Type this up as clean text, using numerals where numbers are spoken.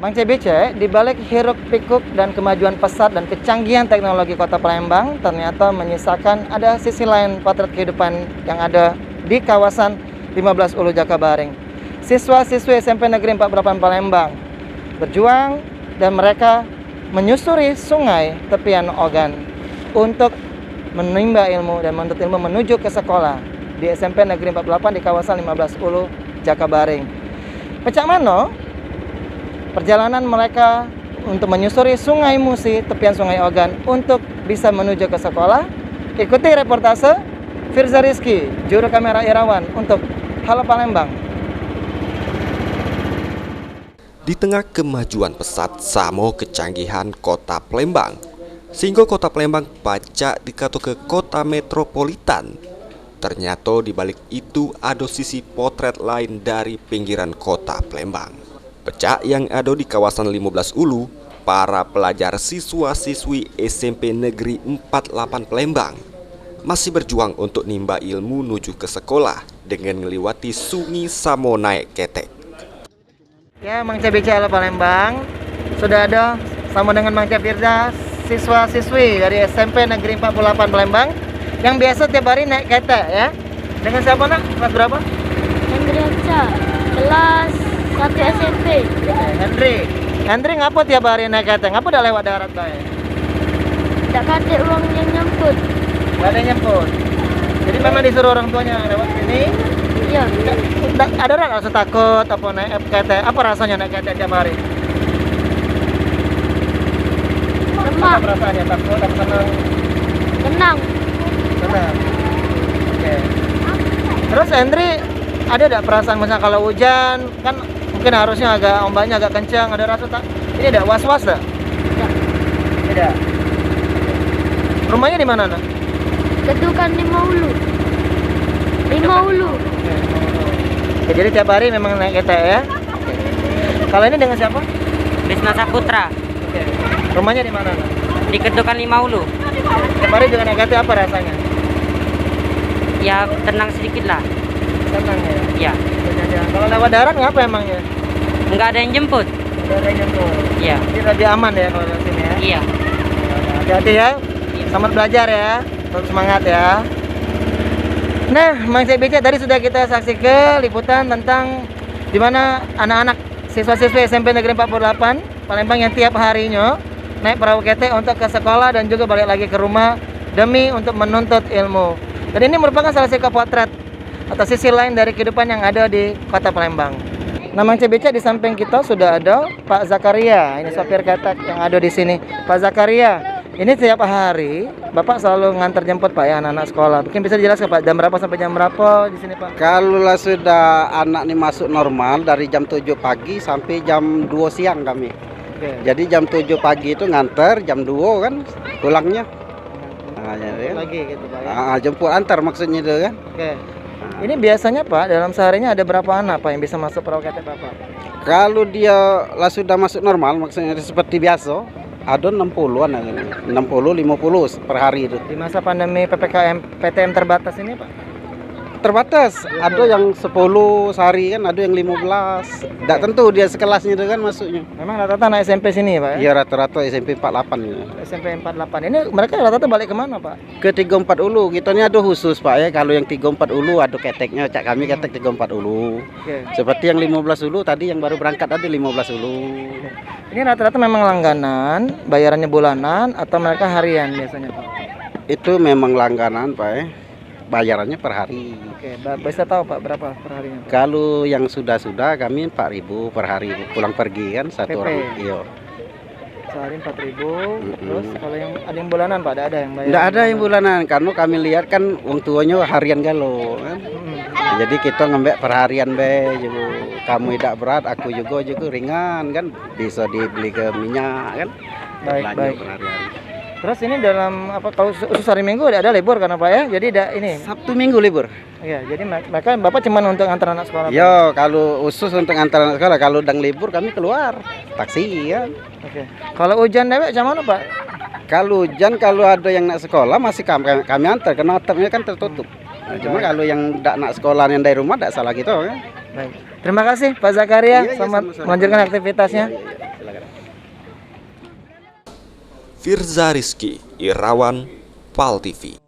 Mang CBC, di balik hiruk-pikuk dan kemajuan pesat dan kecanggihan teknologi Kota Palembang, ternyata menyisakan ada sisi lain potret kehidupan yang ada di kawasan 15 Ulu Jakabaring. Siswa-siswi SMP Negeri 48 Palembang berjuang dan mereka menyusuri sungai tepian Ogan untuk menimba ilmu dan menuntut ilmu menuju ke sekolah di SMP Negeri 48 di kawasan 15 Ulu Jakabaring. Pecak mano perjalanan mereka untuk menyusuri Sungai Musi, tepian Sungai Ogan untuk bisa menuju ke sekolah. Ikuti reportase Firza Rizky, juru kamera Irawan untuk Halo Palembang. Di tengah kemajuan pesat samo kecanggihan Kota Palembang, sehingga Kota Palembang pacak dikato ke kota metropolitan. Ternyata di balik itu ada sisi potret lain dari pinggiran Kota Palembang. Pecak yang ada di kawasan 15 Ulu, para pelajar siswa-siswi SMP Negeri 48 Palembang masih berjuang untuk nimba ilmu menuju ke sekolah dengan melewati sungai samo naik ketek. Ya, Mang CBC Halo Palembang. Sudah ada sama dengan Mang Firza, siswa-siswi dari SMP Negeri 48 Palembang yang biasa tiap hari naik ketek ya. Dengan siapa nak? Kelas berapa? Hendri Aca, kelas 1 SMP. Hendri ngapa tiap hari naik ketek? Ngapa udah lewat darat bae? Tak ada uang yang nyangkut. Gak ada yang nyemput. Jadi memang disuruh orang tuanya lewat sini. Iya. Ada rasa takut apa naik ketek? Apa rasanya naik ketek tiap hari? Lemak, Apa perasaannya? Takut atau senang? tenang. Senang. Oke. Terus Hendri ada enggak perasaan misalnya kalau hujan kan mungkin harusnya ombaknya agak kencang, ada rasa tak? Ini ada was-was enggak? Tidak. Rumahnya di mana, Nak? Ketukan 5 Ulu. 5 Ulu. Oke, jadi tiap hari memang naik ketek ya. Kalau ini dengan siapa? Bisma Saputra Oke. Rumahnya di mana, Nak? di Ketukan 5 Ulu. Tiap hari dengan naik ketek apa rasanya? Ya tenang sedikit lah. Senang ya. Ya, Kalau lewat darat ngapa emangnya? nggak ada yang jemput. Nggak ada yang nyemput. Ya, Jadi lebih aman ya kalau di sini ya. iya. Hati-hati ya. Selamat belajar ya. Tetap semangat ya. Nah, Mang CBC tadi sudah kita saksikan liputan tentang di mana anak-anak siswa-siswi SMP Negeri 48 Palembang yang tiap harinya naik perahu ketek untuk ke sekolah dan juga balik lagi ke rumah demi untuk menuntut ilmu. Dan ini merupakan salah satu potret atau sisi lain dari kehidupan yang ada di Kota Palembang. Nah, Mang CBC di samping kita sudah ada Pak Zakaria. Ini sopir ketek yang ada di sini. Pak Zakaria, ini tiap hari Bapak selalu ngantar jemput Pak ya anak-anak sekolah. Mungkin bisa dijelaskan Pak jam berapa sampai jam berapa di sini Pak? Kalau sudah anak ini masuk normal dari jam 7 pagi sampai jam 2 siang kami. Oke. Jadi jam 7 pagi itu nganter, jam 2 kan pulangnya. Nah, jadi kan. Lagi gitu Pak ya. Jemput antar maksudnya itu kan. Oke. Ini biasanya Pak dalam seharinya ada berapa anak Pak yang bisa masuk perahu ketek Bapak? Kalau dia sudah masuk normal maksudnya seperti biasa, ada 60-an, 60 50 per hari itu. Di masa pandemi PPKM PTM terbatas ini Pak? Terbatas, ada yang 10 sehari kan, ada yang 15. Tidak tentu dia sekelasnya itu kan masuknya. Memang rata-rata anak SMP sini Pak ya? Iya rata-rata SMP 48 ya. SMP 48. Ini mereka rata-rata balik kemana Pak? Ke 34 Ulu, kita ini ada khusus Pak ya. Kalau yang 34 Ulu ada keteknya, cak kami ketek 34 Ulu. Oke. Seperti yang 15 Ulu tadi yang baru berangkat ada 15 Ulu. Ini rata-rata memang langganan, bayarannya bulanan atau mereka harian biasanya Pak? Itu memang langganan Pak ya. Bayarannya per hari. Oke, bisa tahu Pak berapa per harinya? Kalau yang sudah kami 4.000 per hari pulang pergi kan satu PP. orang. Iya. Sehari 4.000. Terus kalau yang ada yang bulanan Pak, ada yang bayar? Enggak ada yang bulanan karena kami lihat kan wong tuanya harian galo kan. Jadi kita ngembek per harian be, juga kamu tidak berat, aku juga ringan kan, bisa dibeli ke minyak kan. Baik, Belanja baik. per hari-hari. Terus ini dalam apa kalau khusus hari Minggu ada libur karena Pak ya? Jadi ini. Sabtu Minggu libur. Iya, jadi mereka Bapak cuma untuk antar anak sekolah. Pak? Yo, kalau khusus untuk antar anak sekolah, kalau sedang libur kami keluar taksi ya. Oke. Kalau hujan dewek macam mana Pak? Kalau hujan, kalau ada yang nak sekolah masih kami antar karena atapnya kan tertutup. Nah, cuma kalau yang tidak nak sekolah yang dari rumah tidak salah gitu kan. Baik. Terima kasih Pak Zakaria. Iya, Selamat sama-sama. melanjutkan aktivitasnya. Iya. Firza Rizky, Irawan, PAL TV.